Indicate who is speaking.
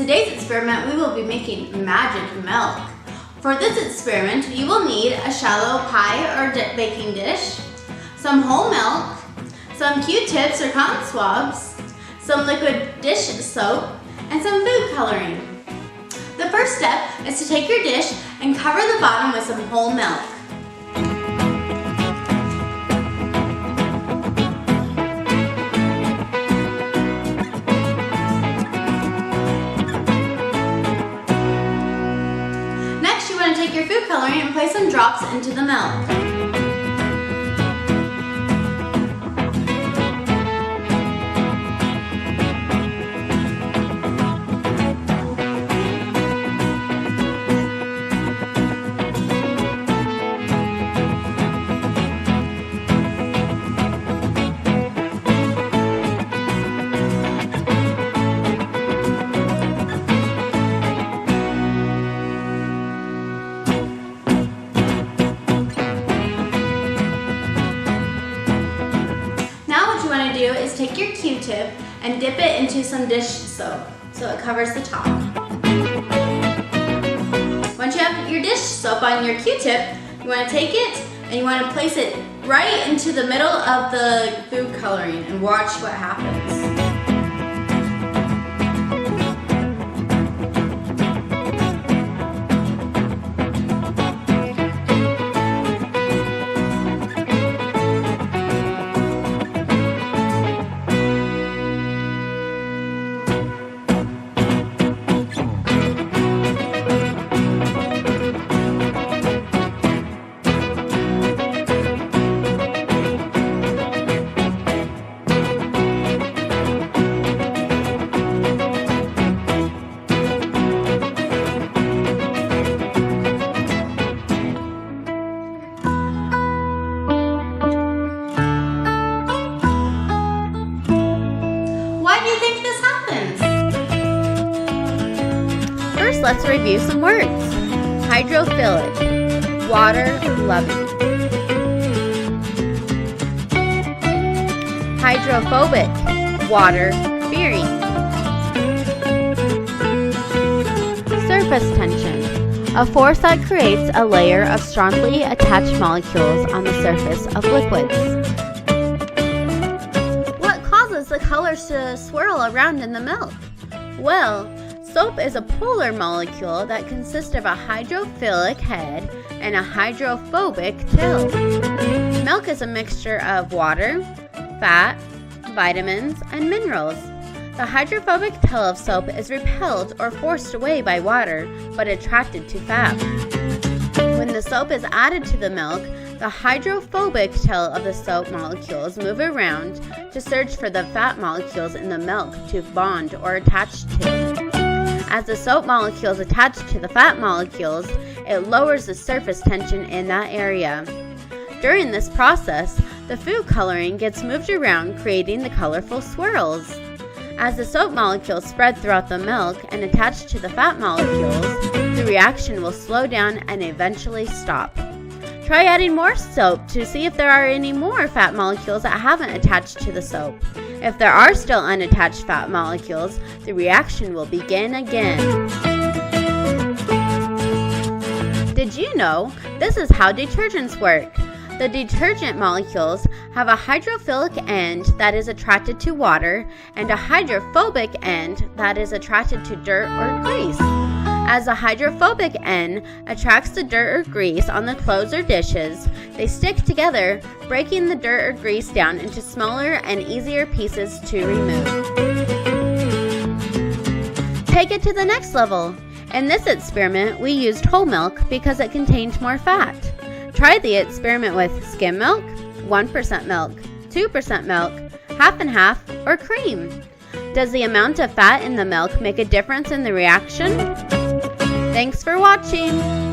Speaker 1: today's experiment, we will be making magic milk. For this experiment, you will need a shallow pie or baking dish, some whole milk, some Q-tips or cotton swabs, some liquid dish soap, and some food coloring. The first step is to take your dish and cover the bottom with some whole milk. Next, you want to take your food coloring and place some drops into the milk. Do is take your Q-tip and dip it into some dish soap so it covers the top. Once you have your dish soap on your Q-tip, you want to take it and you want to place it right into the middle of the food coloring and watch what happens. First, let's review some words. Hydrophilic, water-loving. Hydrophobic, water-fearing. Surface tension, a force that creates a layer of strongly attached molecules on the surface of liquids. What causes the colors to swirl around in the milk? Well, soap is a polar molecule that consists of a hydrophilic head and a hydrophobic tail. Milk is a mixture of water, fat, vitamins, and minerals. The hydrophobic tail of soap is repelled or forced away by water, but attracted to fat. When the soap is added to the milk, the hydrophobic tail of the soap molecules move around to search for the fat molecules in the milk to bond or attach to. As the soap molecules attach to the fat molecules, it lowers the surface tension in that area. During this process, the food coloring gets moved around, creating the colorful swirls. As the soap molecules spread throughout the milk and attach to the fat molecules, the reaction will slow down and eventually stop. Try adding more soap to see if there are any more fat molecules that haven't attached to the soap. If there are still unattached fat molecules, the reaction will begin again. Did you know this is how detergents work? The detergent molecules have a hydrophilic end that is attracted to water and a hydrophobic end that is attracted to dirt or grease. As the hydrophobic end attracts the dirt or grease on the clothes or dishes, they stick together, breaking the dirt or grease down into smaller and easier pieces to remove. Take it to the next level. In this experiment, we used whole milk because it contained more fat. Try the experiment with skim milk, 1% milk, 2% milk, half and half, or cream. Does the amount of fat in the milk make a difference in the reaction? Thanks for watching!